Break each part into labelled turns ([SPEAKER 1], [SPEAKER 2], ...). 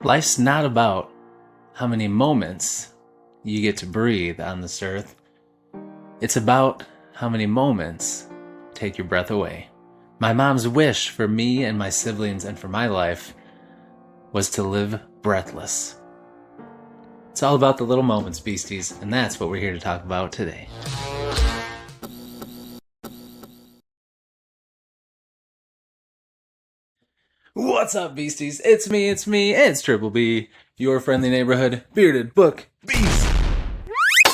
[SPEAKER 1] Life's not about how many moments you get to breathe on this earth. It's about how many moments take your breath away. My mom's wish for me and my siblings and for my life was to live breathless. It's all about the little moments, beasties, and that's what we're here to talk about today. What's up, beasties? It's me, Triple B, your friendly neighborhood bearded book beast.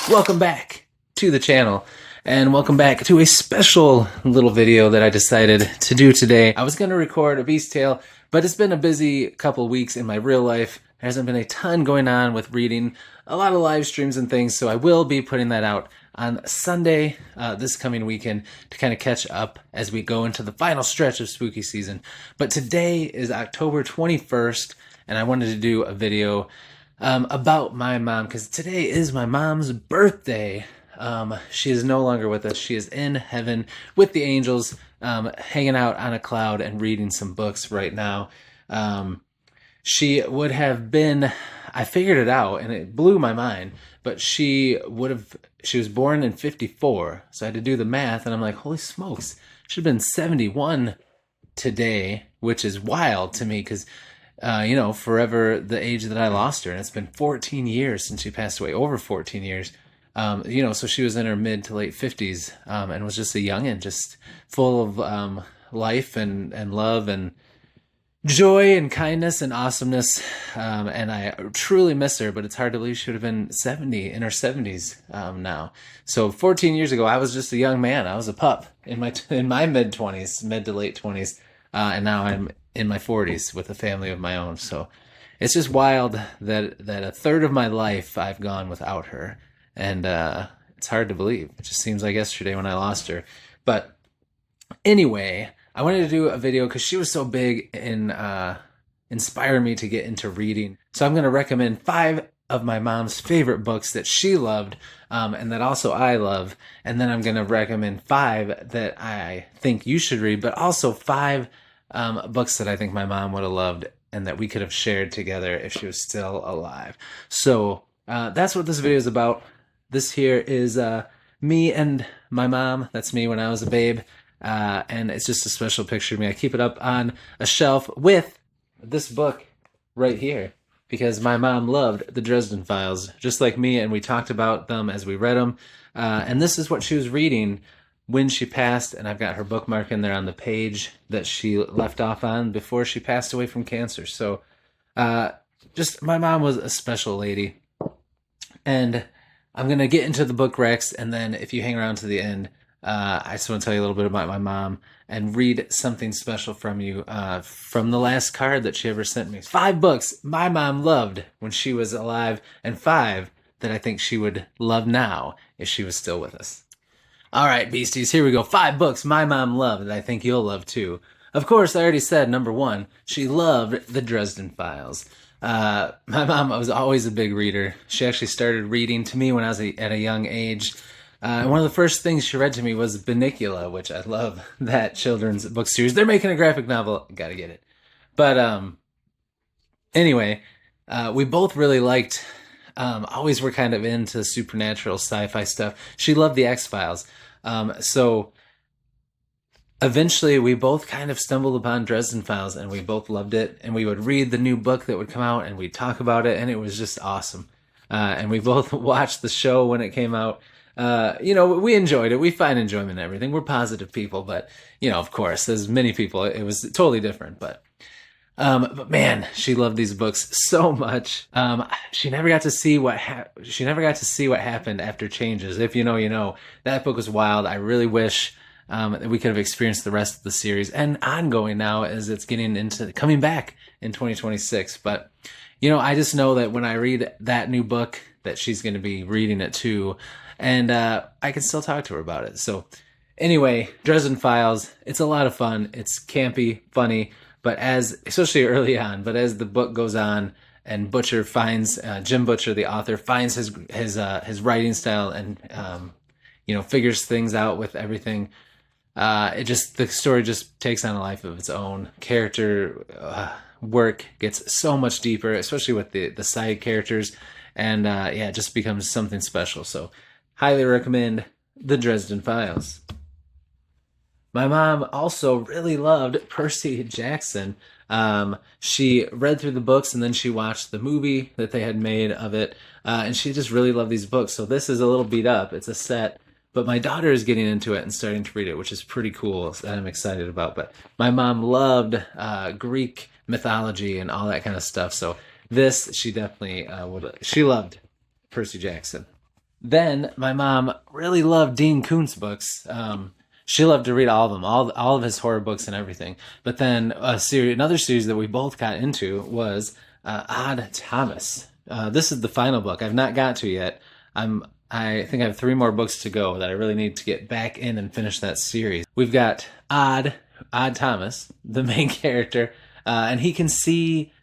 [SPEAKER 1] Welcome back to the channel, and welcome back to a special little video that I decided to do today. I was going to record a beast tale, but it's been a busy couple weeks in my real life. There hasn't been a ton going on with reading, a lot of live streams and things, so I will be putting that out on Sunday this coming weekend to kind of catch up as we go into the final stretch of spooky season. But today is October 21st, and I wanted to do a video about my mom, because today is my mom's birthday. She is no longer with us. She is in heaven with the angels, hanging out on a cloud and reading some books right now. She would have been, I figured it out and it blew my mind, but she was born in 54. So I had to do the math and I'm like, holy smokes, she'd have been 71 today, which is wild to me because, forever the age that I lost her. And it's been 14 years since she passed away, over 14 years. So she was in her mid to late 50s and was just a youngin', just full of life and love and joy and kindness and awesomeness, and I truly miss her, but it's hard to believe she would have been 70, in her 70s now. So 14 years ago, I was just a young man. I was a pup in my mid-20s, mid to late 20s, and now I'm in my 40s with a family of my own. So it's just wild that a third of my life I've gone without her, and it's hard to believe. It just seems like yesterday when I lost her. But anyway, I wanted to do a video because she was so big in inspiring me to get into reading. So I'm going to recommend 5 of my mom's favorite books that she loved and that also I love. And then I'm going to recommend 5 that I think you should read, but also 5 books that I think my mom would have loved and that we could have shared together if she was still alive. So that's what this video is about. This here is me and my mom. That's me when I was a babe. And it's just a special picture of me. I keep it up on a shelf with this book right here because my mom loved the Dresden Files, just like me, and we talked about them as we read them. And this is what she was reading when she passed, and I've got her bookmark in there on the page that she left off on before she passed away from cancer. So just my mom was a special lady. And I'm going to get into the book Rex, and then if you hang around to the end, I just want to tell you a little bit about my mom and read something special from you from the last card that she ever sent me. 5 books my mom loved when she was alive, and 5 that I think she would love now if she was still with us. All right, beasties, here we go. 5 books my mom loved that I think you'll love too. Of course, I already said number 1, she loved the Dresden Files. My mom was always a big reader. She actually started reading to me when I was at a young age. And one of the first things she read to me was Bunnicula, which I love that children's book series. They're making a graphic novel. Gotta get it. But anyway, we both really liked, always were kind of into supernatural sci-fi stuff. She loved the X-Files. So eventually we both kind of stumbled upon Dresden Files and we both loved it. And we would read the new book that would come out and we'd talk about it. And it was just awesome. And we both watched the show when it came out. We enjoyed it. We find enjoyment in everything. We're positive people, but, of course, as many people, it was totally different. But man, she loved these books so much. She never got to see what happened after Changes. If you know, you know. That book was wild. I really wish that we could have experienced the rest of the series and ongoing now as it's coming back in 2026. But, I just know that when I read that new book that she's going to be reading it too, and I can still talk to her about it. So anyway, Dresden Files, it's a lot of fun. It's campy, funny, but especially early on, but as the book goes on and Butcher finds, Jim Butcher, the author, finds his writing style and, figures things out with everything, the story just takes on a life of its own. Character work gets so much deeper, especially with the side characters, and yeah, it just becomes something special. So highly recommend the Dresden Files. My mom also really loved Percy Jackson. She read through the books and then she watched the movie that they had made of it, and she just really loved these books. So this is a little beat up. It's a set, but my daughter is getting into it and starting to read it, which is pretty cool that I'm excited about. But my mom loved Greek mythology and all that kind of stuff. So this, she definitely she loved Percy Jackson. Then my mom really loved Dean Koontz books. She loved to read all of them, all of his horror books and everything. But then another series that we both got into was Odd Thomas. This is the final book I've not got to yet. I think I have 3 more books to go that I really need to get back in and finish that series. We've got Odd Thomas, the main character, and he can see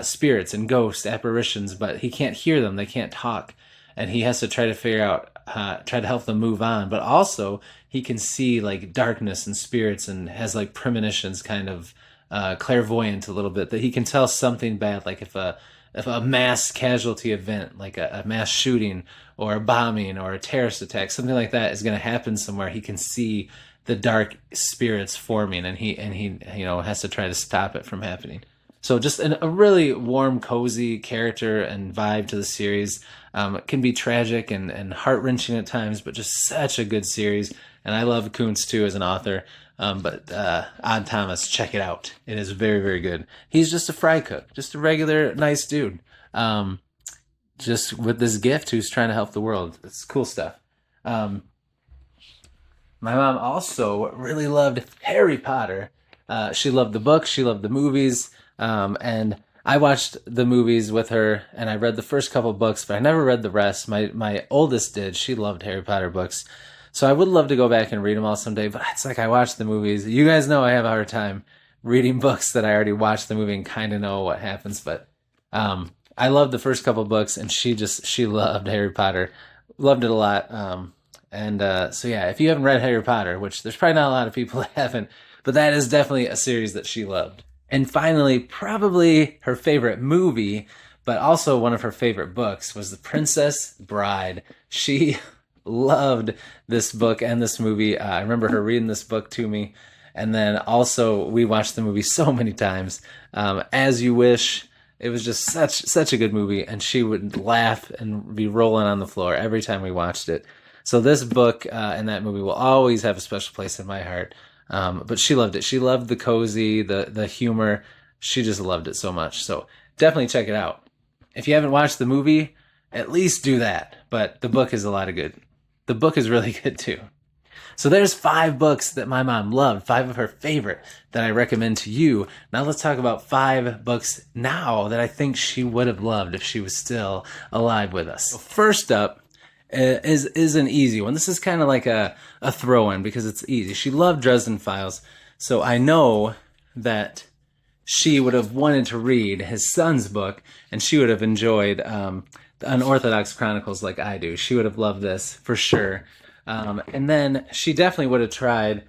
[SPEAKER 1] spirits and ghosts, apparitions, but he can't hear them. They can't talk. And he has to try to figure out, try to help them move on. But also, he can see like darkness and spirits and has like premonitions, kind of clairvoyant a little bit, that he can tell something bad, like if a mass casualty event, like a mass shooting or a bombing or a terrorist attack, something like that is going to happen somewhere. He can see the dark spirits forming, and he has to try to stop it from happening. So just a really warm, cozy character and vibe to the series. It can be tragic and heart-wrenching at times, but just such a good series. And I love Koontz too as an author. But Odd Thomas, check it out. It is very, very good. He's just a fry cook, just a regular nice dude. Just with this gift who's trying to help the world. It's cool stuff. My mom also really loved Harry Potter. She loved the books. She loved the movies. And I watched the movies with her, and I read the first couple books, but I never read the rest. My oldest did. She loved Harry Potter books. So I would love to go back and read them all someday, but it's like I watched the movies. You guys know I have a hard time reading books that I already watched the movie and kind of know what happens, but I loved the first couple books, and she loved Harry Potter. Loved it a lot. So yeah, if you haven't read Harry Potter, which there's probably not a lot of people that haven't, but that is definitely a series that she loved. And finally, probably her favorite movie, but also one of her favorite books, was The Princess Bride. She loved this book and this movie. I remember her reading this book to me. And then also we watched the movie so many times. As You Wish. It was just such a good movie. And she would laugh and be rolling on the floor every time we watched it. So this book and that movie will always have a special place in my heart. But she loved it. She loved the cozy, the humor. She just loved it so much. So definitely check it out. If you haven't watched the movie, at least do that. But the book is a lot of good. The book is really good too. So there's 5 books that my mom loved, 5 of her favorite that I recommend to you. Now let's talk about 5 books now that I think she would have loved if she was still alive with us. So first up is an easy one. This is kind of like a throw-in because it's easy. She loved Dresden Files, so I know that she would have wanted to read his son's book, and she would have enjoyed the Unorthodox Chronicles like I do. She would have loved this for sure. And then she definitely would have tried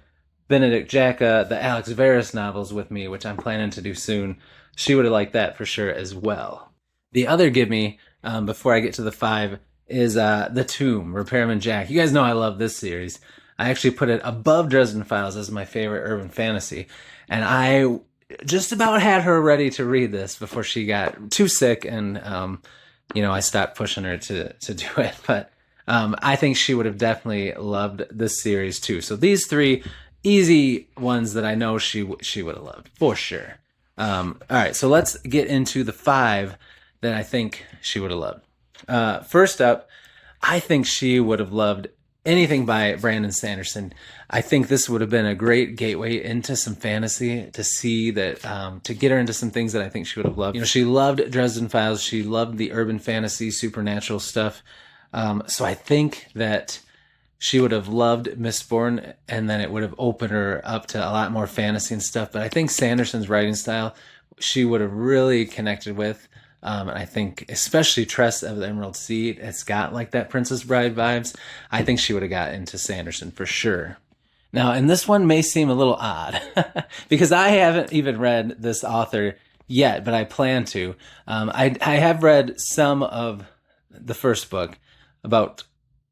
[SPEAKER 1] Benedict Jacka, the Alex Verus novels with me, which I'm planning to do soon. She would have liked that for sure as well. The other gimme, before I get to the 5, is The Tomb, Repairman Jack. You guys know I love this series. I actually put it above Dresden Files as my favorite urban fantasy. And I just about had her ready to read this before she got too sick and, I stopped pushing her to do it. But I think she would have definitely loved this series too. So these 3 easy ones that I know she would have loved, for sure. All right, so let's get into the 5 that I think she would have loved. First up, I think she would have loved anything by Brandon Sanderson. I think this would have been a great gateway into some fantasy, to see that, to get her into some things that I think she would have loved. She loved Dresden Files. She loved the urban fantasy, supernatural stuff. So I think that she would have loved Mistborn, and then it would have opened her up to a lot more fantasy and stuff. But I think Sanderson's writing style, she would have really connected with. And I think especially Tress of the Emerald Sea, it's got like that Princess Bride vibes. I think she would have got into Sanderson for sure. Now, and this one may seem a little odd because I haven't even read this author yet, but I plan to. I have read some of the first book, about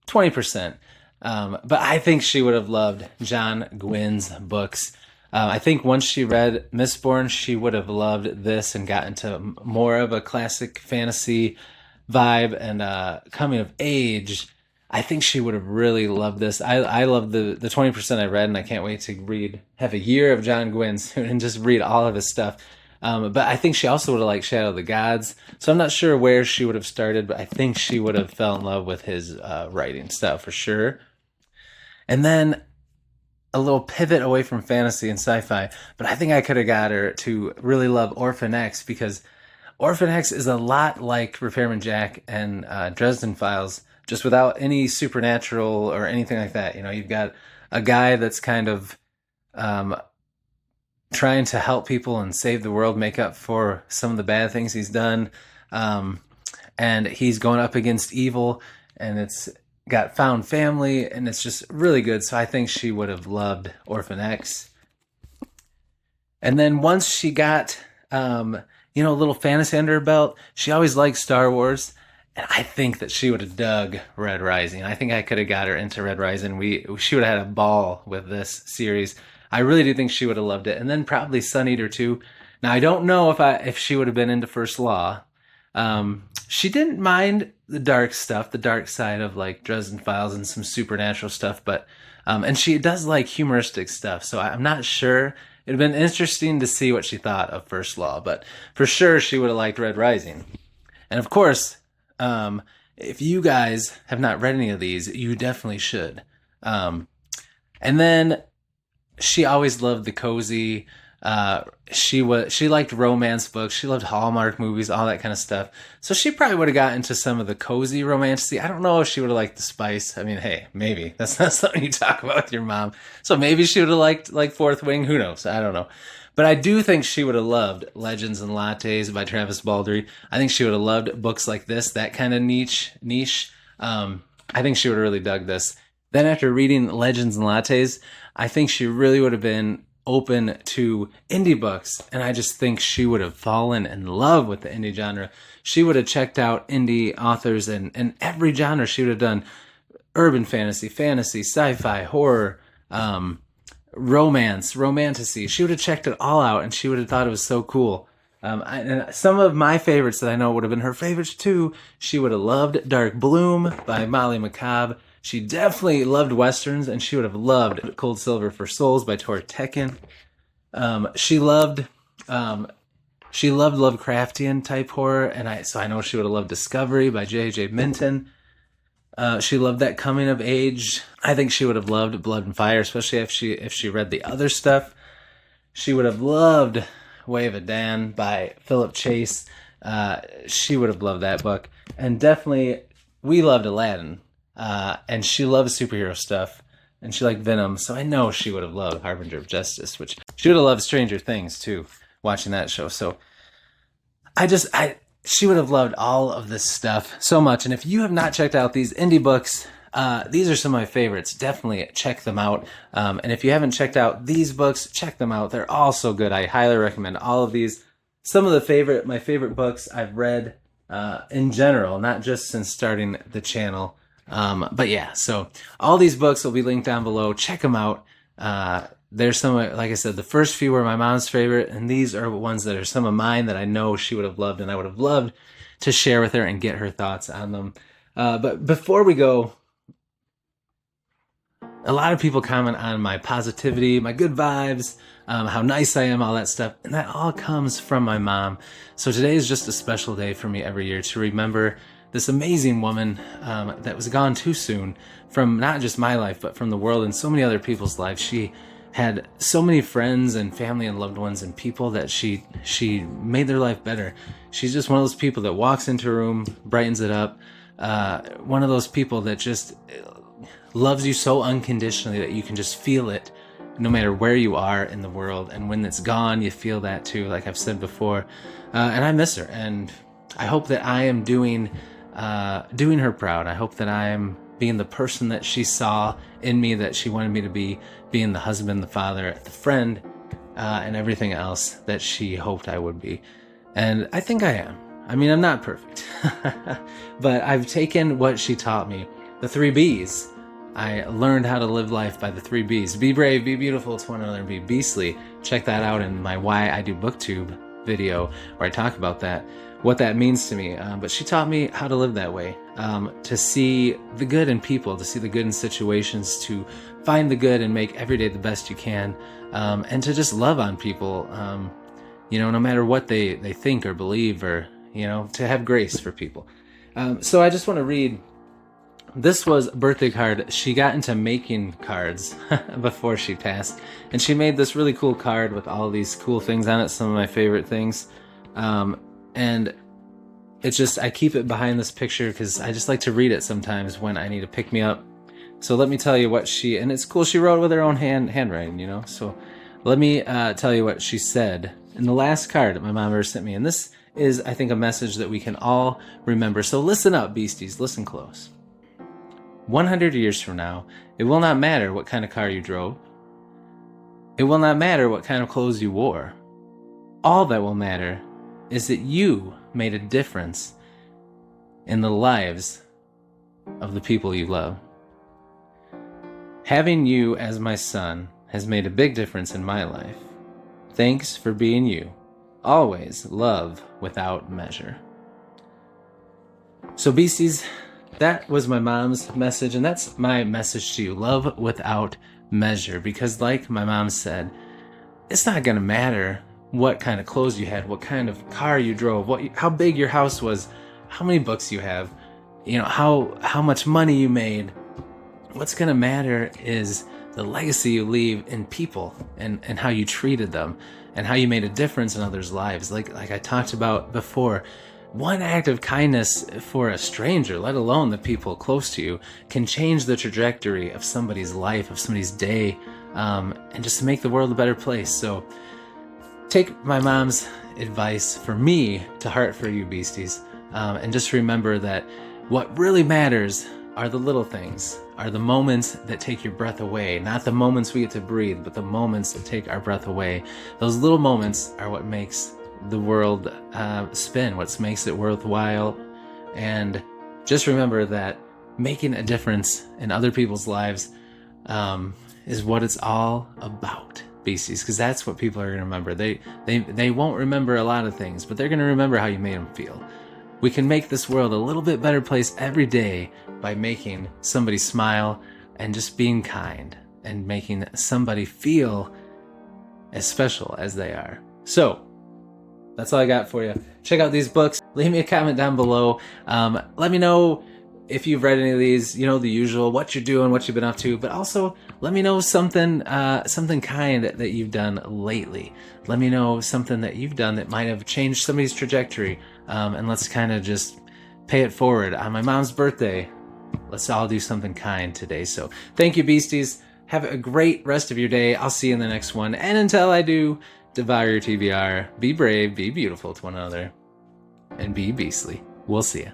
[SPEAKER 1] 20%. But I think she would have loved John Gwynne's books. I think once she read Mistborn, she would have loved this and got into more of a classic fantasy vibe and coming of age. I think she would have really loved this. I love the 20% I read, and I can't wait to have a year of John Gwynne soon and just read all of his stuff. But I think she also would have liked Shadow of the Gods. So I'm not sure where she would have started, but I think she would have fell in love with his writing stuff for sure. And then a little pivot away from fantasy and sci-fi, but I think I could have got her to really love Orphan X, because Orphan X is a lot like Repairman Jack and Dresden Files, just without any supernatural or anything like that. You know, you've got a guy that's kind of trying to help people and save the world, make up for some of the bad things he's done. And he's going up against evil, and it's got found family, and it's just really good. So I think she would have loved Orphan X. And then once she got, a little fantasy under her belt, she always liked Star Wars. And I think that she would have dug Red Rising. I think I could have got her into Red Rising. She would have had a ball with this series. I really do think she would have loved it. And then probably Sun Eater too. Now, I don't know if she would have been into First Law. She didn't mind the dark stuff, the dark side of like Dresden Files and some supernatural stuff, but and she does like humoristic stuff. So I'm not sure. It'd been interesting to see what she thought of First Law, but for sure she would have liked Red Rising. And of course, if you guys have not read any of these, you definitely should. And then she always loved the cozy. She liked romance books. She loved Hallmark movies, all that kind of stuff. So she probably would have got into some of the cozy romantic. I don't know if she would have liked the spice. I mean, hey, maybe that's not something you talk about with your mom. So maybe she would have liked like Fourth Wing. Who knows? I don't know. But I do think she would have loved Legends and Lattes by Travis Baldree. I think she would have loved books like this, that kind of niche. I think she would have really dug this. Then after reading Legends and Lattes, I think she really would have been open to indie books, and I just think she would have fallen in love with the indie genre. She would have checked out indie authors and every genre. She would have done urban fantasy, sci-fi, horror, romance, romantasy. She would have checked it all out, and she would have thought it was so cool. And some of my favorites that I know would have been her favorites too. She would have loved Dark Bloom by Molly McCabe. She definitely loved Westerns, and she would have loved Cold Silver for Souls by Tori Tekken. She loved Lovecraftian type horror, and I know she would have loved Discovery by J.J. Minton. She loved that coming of age. I think she would have loved Blood and Fire, especially if she read the other stuff. She would have loved Way of a Dan by Philip Chase. She would have loved that book, and definitely we loved Aladdin. And she loves superhero stuff, and she liked Venom, so I know she would have loved Harbinger of Justice, which she would have loved Stranger Things too, watching that show. So she would have loved all of this stuff so much. And if you have not checked out these indie books, these are some of my favorites. Definitely check them out. And if you haven't checked out these books, check them out. They're all so good. I highly recommend all of these. Some of my favorite books I've read in general, not just since starting the channel. But yeah, so all these books will be linked down below. Check them out. There's some, like I said, the first few were my mom's favorite, and these are ones that are some of mine that I know she would have loved, and I would have loved to share with her and get her thoughts on them. But before we go, a lot of people comment on my positivity, my good vibes, how nice I am, all that stuff, and that all comes from my mom. So today is just a special day for me every year to remember this amazing woman that was gone too soon from not just my life, but from the world and so many other people's lives. She had so many friends and family and loved ones and people that she made their life better. She's just one of those people that walks into a room, brightens it up. One of those people that just loves you so unconditionally that you can just feel it no matter where you are in the world. And when it's gone, you feel that too, like I've said before. And I miss her, and I hope that I am doing her proud. I hope that I am being the person that she saw in me, that she wanted me to be, being the husband, the father, the friend, and everything else that she hoped I would be. And I think I am. I mean, I'm not perfect, but I've taken what she taught me, the 3 B's. I learned how to live life by the 3 B's. Be brave, be beautiful to one another, and be beastly. Check that out in my Why I Do Booktube video, where I talk about that, what that means to me. But she taught me how to live that way, to see the good in people, to see the good in situations, to find the good and make every day the best you can, and to just love on people, no matter what they think or believe, or, to have grace for people. So I just want to read. This was a birthday card. She got into making cards before she passed, and she made this really cool card with all these cool things on it, some of my favorite things. And it's just, I keep it behind this picture because I just like to read it sometimes when I need to pick me up. So let me tell you what and it's cool, she wrote with her own handwriting, so let me tell you what she said in the last card that my mom ever sent me. And this is, I think, a message that we can all remember. So listen up, beasties, listen close. 100 years from now, it will not matter what kind of car you drove. It will not matter what kind of clothes you wore. All that will matter is that you made a difference in the lives of the people you love. Having you as my son has made a big difference in my life. Thanks for being you. Always love without measure. So beasties, that was my mom's message, and that's my message to you. Love without measure, because like my mom said, it's not going to matter what kind of clothes you had, what kind of car you drove, how big your house was, how many books you have, how much money you made. What's going to matter is the legacy you leave in people, and how you treated them, and how you made a difference in others' lives. Like I talked about before, one act of kindness for a stranger, let alone the people close to you, can change the trajectory of somebody's life, of somebody's day, and just make the world a better place. So take my mom's advice for me to heart for you, beasties, and just remember that what really matters are the little things, are the moments that take your breath away, not the moments we get to breathe, but the moments that take our breath away. Those little moments are what makes the world spin, what makes it worthwhile. And just remember that making a difference in other people's lives is what it's all about, beasties, because that's what people are going to remember. They won't remember a lot of things, but they're going to remember how you made them feel. We can make this world a little bit better place every day by making somebody smile and just being kind and making somebody feel as special as they are. So that's all I got for you. Check out these books. Leave me a comment down below. Let me know if you've read any of these, the usual, what you're doing, what you've been up to, but also let me know something kind that you've done lately. Let me know something that you've done that might have changed somebody's trajectory. And let's kind of just pay it forward. On my mom's birthday, let's all do something kind today. So thank you, beasties. Have a great rest of your day. I'll see you in the next one. And until I do, devour your TBR. Be brave, be beautiful to one another, and be beastly. We'll see you.